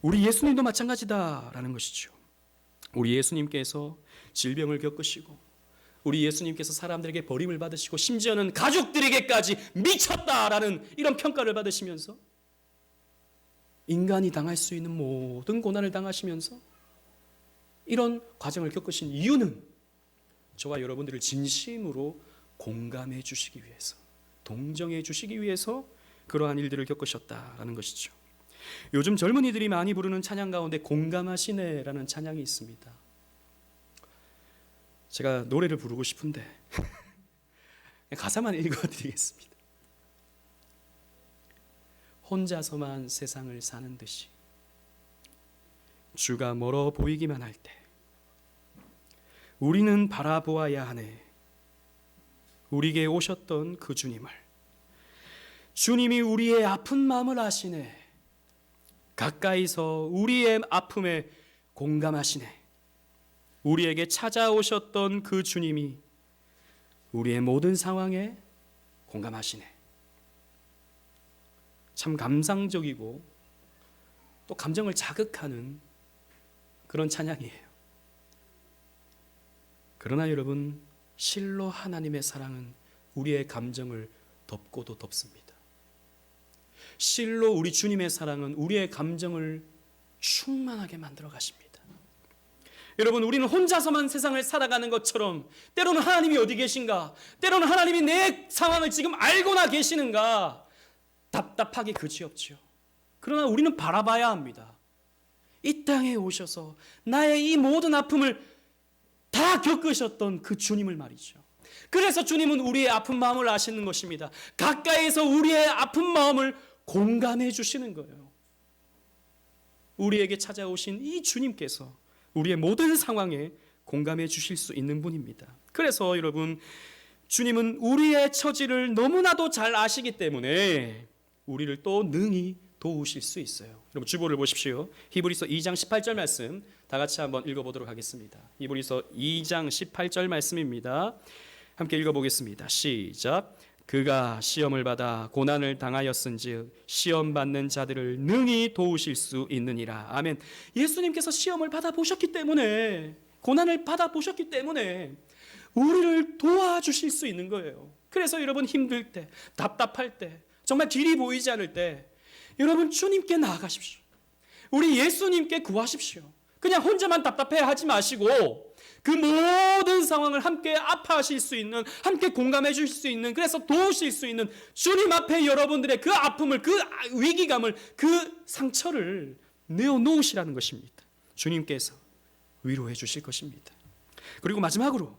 우리 예수님도 마찬가지다라는 것이죠. 우리 예수님께서 질병을 겪으시고 우리 예수님께서 사람들에게 버림을 받으시고 심지어는 가족들에게까지 미쳤다라는 이런 평가를 받으시면서 인간이 당할 수 있는 모든 고난을 당하시면서 이런 과정을 겪으신 이유는 저와 여러분들을 진심으로 공감해 주시기 위해서, 동정해 주시기 위해서 그러한 일들을 겪으셨다라는 것이죠. 요즘 젊은이들이 많이 부르는 찬양 가운데 공감하시네라는 찬양이 있습니다. 제가 노래를 부르고 싶은데 가사만 읽어드리겠습니다. 혼자서만 세상을 사는 듯이 주가 멀어 보이기만 할 때 우리는 바라보아야 하네. 우리에게 오셨던 그 주님을. 주님이 우리의 아픈 마음을 아시네. 가까이서 우리의 아픔에 공감하시네. 우리에게 찾아오셨던 그 주님이 우리의 모든 상황에 공감하시네. 참 감상적이고 또 감정을 자극하는 그런 찬양이에요. 그러나 여러분, 실로 하나님의 사랑은 우리의 감정을 덮고도 덮습니다. 실로 우리 주님의 사랑은 우리의 감정을 충만하게 만들어 가십니다. 여러분, 우리는 혼자서만 세상을 살아가는 것처럼 때로는 하나님이 어디 계신가, 때로는 하나님이 내 상황을 지금 알고나 계시는가 답답하기 그지없죠. 그러나 우리는 바라봐야 합니다. 이 땅에 오셔서 나의 이 모든 아픔을 다 겪으셨던 그 주님을 말이죠. 그래서 주님은 우리의 아픈 마음을 아시는 것입니다. 가까이서 우리의 아픈 마음을 공감해 주시는 거예요. 우리에게 찾아오신 이 주님께서 우리의 모든 상황에 공감해 주실 수 있는 분입니다. 그래서 여러분, 주님은 우리의 처지를 너무나도 잘 아시기 때문에 우리를 또 능히 도우실 수 있어요. 여러분, 주보를 보십시오. 히브리서 2장 18절 말씀 다 같이 한번 읽어보도록 하겠습니다. 히브리서 2장 18절 말씀입니다. 함께 읽어보겠습니다. 시작. 그가 시험을 받아 고난을 당하였은즉 시험 받는 자들을 능히 도우실 수 있느니라. 아멘. 예수님께서 시험을 받아보셨기 때문에, 고난을 받아보셨기 때문에 우리를 도와주실 수 있는 거예요. 그래서 여러분, 힘들 때, 답답할 때, 정말 길이 보이지 않을 때 여러분, 주님께 나아가십시오. 우리 예수님께 구하십시오. 그냥 혼자만 답답해 하지 마시고 그 모든 상황을 함께 아파하실 수 있는, 함께 공감해 주실 수 있는, 그래서 도우실 수 있는 주님 앞에 여러분들의 그 아픔을, 그 위기감을, 그 상처를 내어놓으시라는 것입니다. 주님께서 위로해 주실 것입니다. 그리고 마지막으로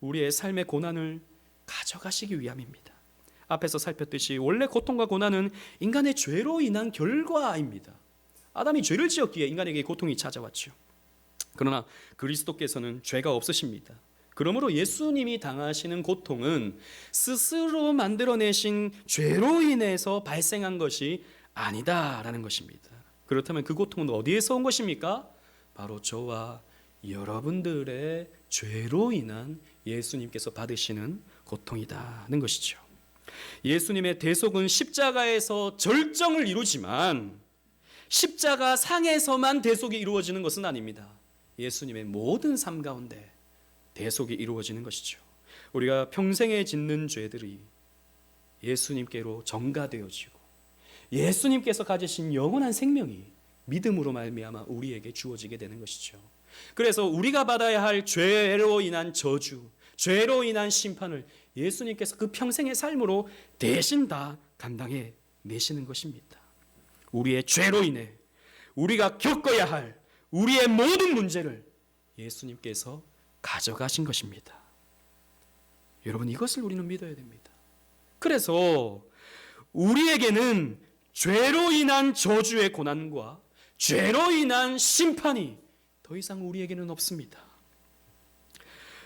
우리의 삶의 고난을 가져가시기 위함입니다. 앞에서 살폈듯이 원래 고통과 고난은 인간의 죄로 인한 결과입니다. 아담이 죄를 지었기에 인간에게 고통이 찾아왔죠. 그러나 그리스도께서는 죄가 없으십니다. 그러므로 예수님이 당하시는 고통은 스스로 만들어내신 죄로 인해서 발생한 것이 아니다라는 것입니다. 그렇다면 그 고통은 어디에서 온 것입니까? 바로 저와 여러분들의 죄로 인한 예수님께서 받으시는 고통이다는 것이죠. 예수님의 대속은 십자가에서 절정을 이루지만 십자가 상에서만 대속이 이루어지는 것은 아닙니다. 예수님의 모든 삶 가운데 대속이 이루어지는 것이죠. 우리가 평생에 짓는 죄들이 예수님께로 전가되어지고 예수님께서 가지신 영원한 생명이 믿음으로 말미암아 우리에게 주어지게 되는 것이죠. 그래서 우리가 받아야 할 죄로 인한 저주, 죄로 인한 심판을 예수님께서 그 평생의 삶으로 대신 다 감당해 내시는 것입니다. 우리의 죄로 인해 우리가 겪어야 할 우리의 모든 문제를 예수님께서 가져가신 것입니다. 여러분, 이것을 우리는 믿어야 됩니다. 그래서 우리에게는 죄로 인한 저주의 고난과 죄로 인한 심판이 더 이상 우리에게는 없습니다.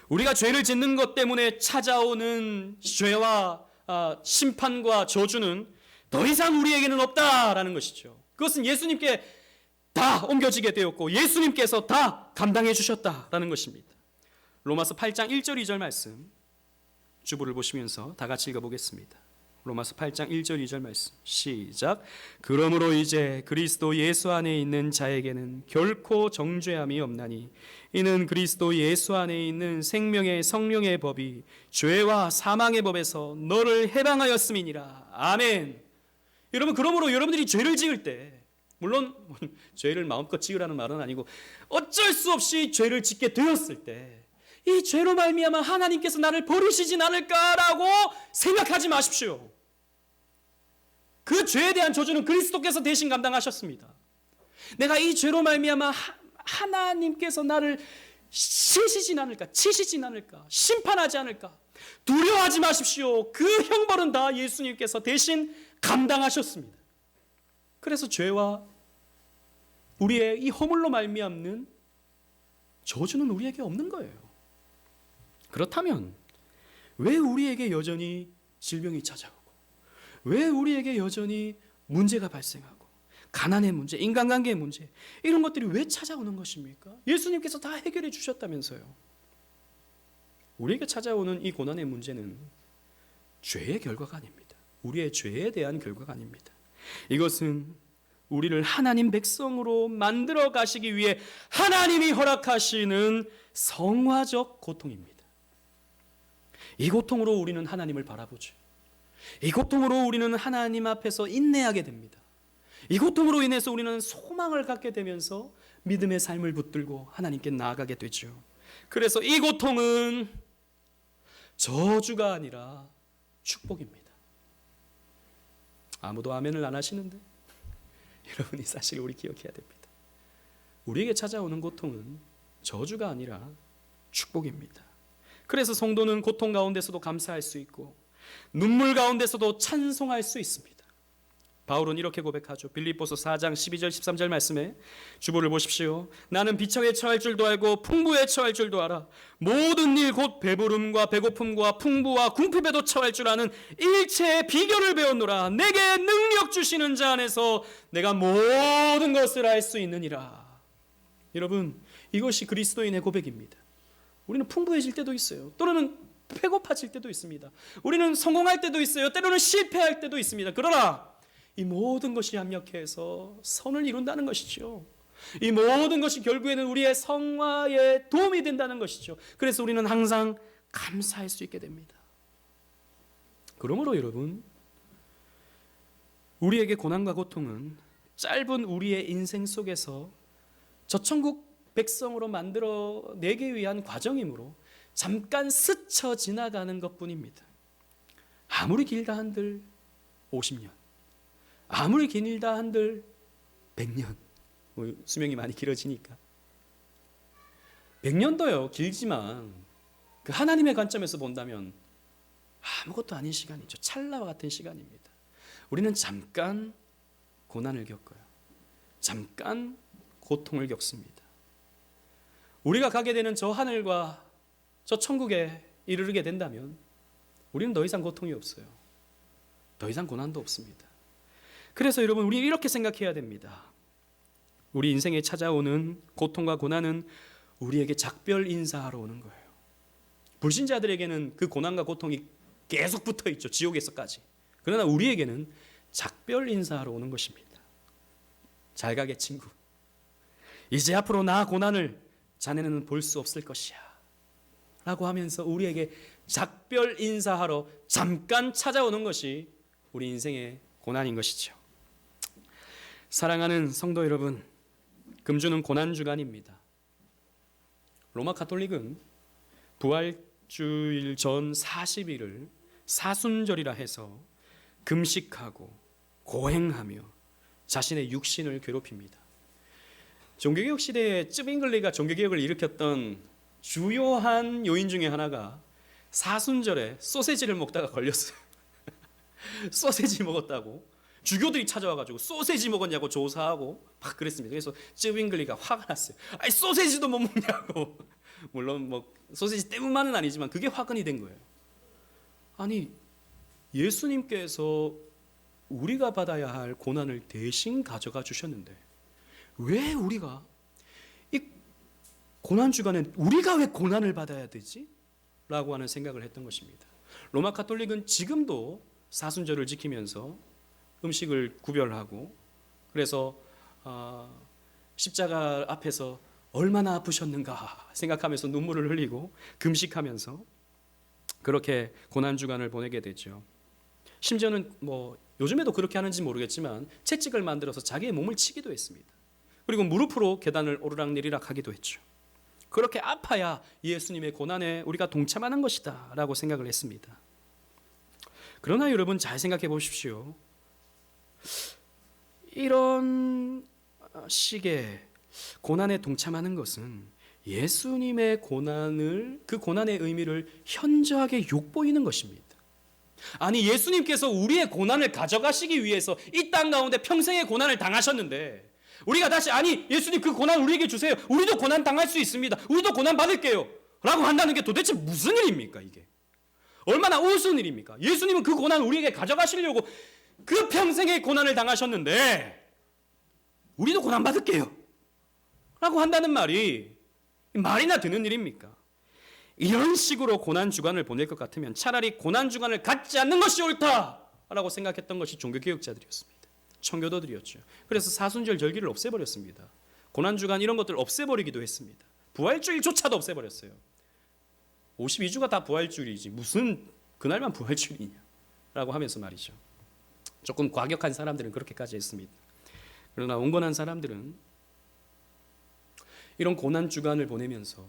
우리가 죄를 짓는 것 때문에 찾아오는 죄와 심판과 저주는 더 이상 우리에게는 없다라는 것이죠. 그것은 예수님께 다 옮겨지게 되었고 예수님께서 다 감당해 주셨다라는 것입니다. 로마서 8장 1절 2절 말씀 주보를 보시면서 다 같이 읽어보겠습니다. 로마서 8장 1절 2절 말씀 시작. 그러므로 이제 그리스도 예수 안에 있는 자에게는 결코 정죄함이 없나니 이는 그리스도 예수 안에 있는 생명의 성령의 법이 죄와 사망의 법에서 너를 해방하였음이니라. 아멘. 여러분, 그러므로 여러분들이 죄를 지을 때, 물론 죄를 마음껏 지으라는 말은 아니고 어쩔 수 없이 죄를 짓게 되었을 때 이 죄로 말미암아 하나님께서 나를 버리시진 않을까라고 생각하지 마십시오. 그 죄에 대한 저주는 그리스도께서 대신 감당하셨습니다. 내가 이 죄로 말미암아 하나님께서 나를 치시진 않을까, 심판하지 않을까 두려워하지 마십시오. 그 형벌은 다 예수님께서 대신 감당하셨습니다. 그래서 죄와 우리의 이 허물로 말미암는 저주는 우리에게 없는 거예요. 그렇다면 왜 우리에게 여전히 질병이 찾아오고, 왜 우리에게 여전히 문제가 발생하고, 가난의 문제, 인간관계의 문제, 이런 것들이 왜 찾아오는 것입니까? 예수님께서 다 해결해 주셨다면서요. 우리에게 찾아오는 이 고난의 문제는 죄의 결과가 아닙니다. 우리의 죄에 대한 결과가 아닙니다. 이것은 우리를 하나님 백성으로 만들어 가시기 위해 하나님이 허락하시는 성화적 고통입니다. 이 고통으로 우리는 하나님을 바라보죠. 이 고통으로 우리는 하나님 앞에서 인내하게 됩니다. 이 고통으로 인해서 우리는 소망을 갖게 되면서 믿음의 삶을 붙들고 하나님께 나아가게 되죠. 그래서 이 고통은 저주가 아니라 축복입니다. 아무도 아멘을 안 하시는데 여러분이 사실 우리 기억해야 됩니다. 우리에게 찾아오는 고통은 저주가 아니라 축복입니다. 그래서 성도는 고통 가운데서도 감사할 수 있고 눈물 가운데서도 찬송할 수 있습니다. 바울은 이렇게 고백하죠. 빌립보서 4장 12절 13절 말씀에 주보를 보십시오. 나는 비천에 처할 줄도 알고 풍부에 처할 줄도 알아. 모든 일 곧 배부름과 배고픔과 풍부와 궁핍에도 처할 줄 아는 일체의 비결을 배웠노라. 내게 능력 주시는 자 안에서 내가 모든 것을 할 수 있느니라. 여러분, 이것이 그리스도인의 고백입니다. 우리는 풍부해질 때도 있어요. 또는 배고파질 때도 있습니다. 우리는 성공할 때도 있어요. 때로는 실패할 때도 있습니다. 그러나 이 모든 것이 합력해서 선을 이룬다는 것이죠. 이 모든 것이 결국에는 우리의 성화에 도움이 된다는 것이죠. 그래서 우리는 항상 감사할 수 있게 됩니다. 그러므로 여러분, 우리에게 고난과 고통은 짧은 우리의 인생 속에서 저 천국 백성으로 만들어내기 위한 과정이므로 잠깐 스쳐 지나가는 것뿐입니다. 아무리 길다 한들 50년, 아무리 길다 한들 100년, 수명이 많이 길어지니까 100년도요 길지만 그 하나님의 관점에서 본다면 아무것도 아닌 시간이죠. 찰나와 같은 시간입니다. 우리는 잠깐 고난을 겪어요. 잠깐 고통을 겪습니다. 우리가 가게 되는 저 하늘과 저 천국에 이르게 된다면 우리는 더 이상 고통이 없어요. 더 이상 고난도 없습니다. 그래서 여러분, 우리는 이렇게 생각해야 됩니다. 우리 인생에 찾아오는 고통과 고난은 우리에게 작별 인사하러 오는 거예요. 불신자들에게는 그 고난과 고통이 계속 붙어 있죠. 지옥에서까지. 그러나 우리에게는 작별 인사하러 오는 것입니다. 잘 가게 친구. 이제 앞으로 나 고난을 자네는 볼 수 없을 것이야 라고 하면서 우리에게 작별 인사하러 잠깐 찾아오는 것이 우리 인생의 고난인 것이죠. 사랑하는 성도 여러분, 금주는 고난주간입니다. 로마 가톨릭은 부활주일 전 40일을 사순절이라 해서 금식하고 고행하며 자신의 육신을 괴롭힙니다. 종교개혁 시대에 쯔빙글리가 종교개혁을 일으켰던 주요한 요인 중에 하나가 사순절에 소세지를 먹다가 걸렸어요. 소세지 먹었다고 주교들이 찾아와가지고 소세지 먹었냐고 조사하고 막 그랬습니다. 그래서 쯔빙글리가 화가 났어요. 아니 소세지도 못 먹냐고. 물론 뭐 소세지 때문만은 아니지만 그게 화근이 된 거예요. 아니 예수님께서 우리가 받아야 할 고난을 대신 가져가 주셨는데 왜 우리가 이 고난 주간에 우리가 왜 고난을 받아야 되지? 라고 하는 생각을 했던 것입니다. 로마 가톨릭은 지금도 사순절을 지키면서 음식을 구별하고 그래서 십자가 앞에서 얼마나 아프셨는가 생각하면서 눈물을 흘리고 금식하면서 그렇게 고난 주간을 보내게 되죠. 심지어는 뭐 요즘에도 그렇게 하는지 모르겠지만 채찍을 만들어서 자기의 몸을 치기도 했습니다. 그리고 무릎으로 계단을 오르락내리락 하기도 했죠. 그렇게 아파야 예수님의 고난에 우리가 동참하는 것이다 라고 생각을 했습니다. 그러나 여러분 잘 생각해 보십시오. 이런 식의 고난에 동참하는 것은 예수님의 고난을, 그 고난의 의미를 현저하게 욕보이는 것입니다. 아니 예수님께서 우리의 고난을 가져가시기 위해서 이 땅 가운데 평생의 고난을 당하셨는데 우리가 다시 아니 예수님 그 고난 우리에게 주세요. 우리도 고난 당할 수 있습니다. 우리도 고난 받을게요 라고 한다는 게 도대체 무슨 일입니까? 이게 얼마나 우스운 일입니까? 예수님은 그 고난 우리에게 가져가시려고 그 평생의 고난을 당하셨는데 우리도 고난 받을게요 라고 한다는 말이 말이나 되는 일입니까? 이런 식으로 고난 주간을 보낼 것 같으면 차라리 고난 주간을 갖지 않는 것이 옳다라고 생각했던 것이 종교개혁자들이었습니다. 청교도들이었죠. 그래서 사순절 절기를 없애버렸습니다. 고난 주간 이런 것들을 없애버리기도 했습니다. 부활주일조차도 없애버렸어요. 52주가 다 부활주일이지 무슨 그날만 부활주일이냐라고 하면서 말이죠. 조금 과격한 사람들은 그렇게까지 했습니다. 그러나 온건한 사람들은 이런 고난 주간을 보내면서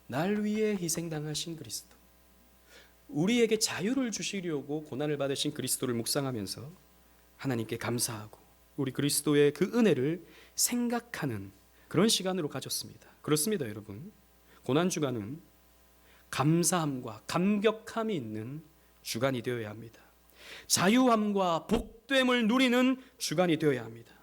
날 위해 희생당하신 그리스도, 우리에게 자유를 주시려고 고난을 받으신 그리스도를 묵상하면서 하나님께 감사하고 우리 그리스도의 그 은혜를 생각하는 그런 시간으로 가졌습니다. 그렇습니다, 여러분. 고난 주간은 감사함과 감격함이 있는 주간이 되어야 합니다. 자유함과 복됨을 누리는 주간이 되어야 합니다.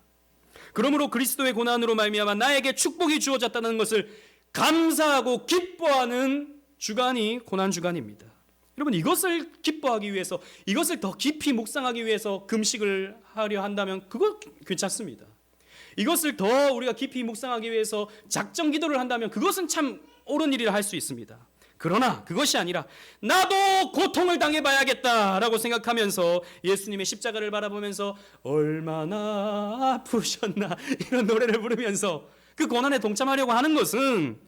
그러므로 그리스도의 고난으로 말미암아 나에게 축복이 주어졌다는 것을 감사하고 기뻐하는 주간이 고난 주간입니다. 여러분, 이것을 기뻐하기 위해서, 이것을 더 깊이 묵상하기 위해서 금식을 하려 한다면 그거 괜찮습니다. 이것을 더 우리가 깊이 묵상하기 위해서 작정 기도를 한다면 그것은 참 옳은 일이라 할 수 있습니다. 그러나 그것이 아니라 나도 고통을 당해봐야겠다라고 생각하면서 예수님의 십자가를 바라보면서 얼마나 아프셨나 이런 노래를 부르면서 그 고난에 동참하려고 하는 것은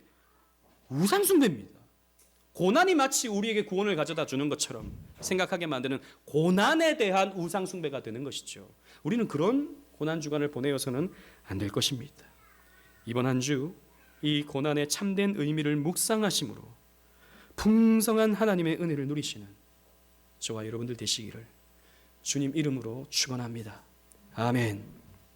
우상숭배입니다. 고난이 마치 우리에게 구원을 가져다 주는 것처럼 생각하게 만드는 고난에 대한 우상숭배가 되는 것이죠. 우리는 그런 고난 주간을 보내어서는 안 될 것입니다. 이번 한 주 이 고난의 참된 의미를 묵상하심으로 풍성한 하나님의 은혜를 누리시는 저와 여러분들 되시기를 주님 이름으로 축원합니다. 아멘.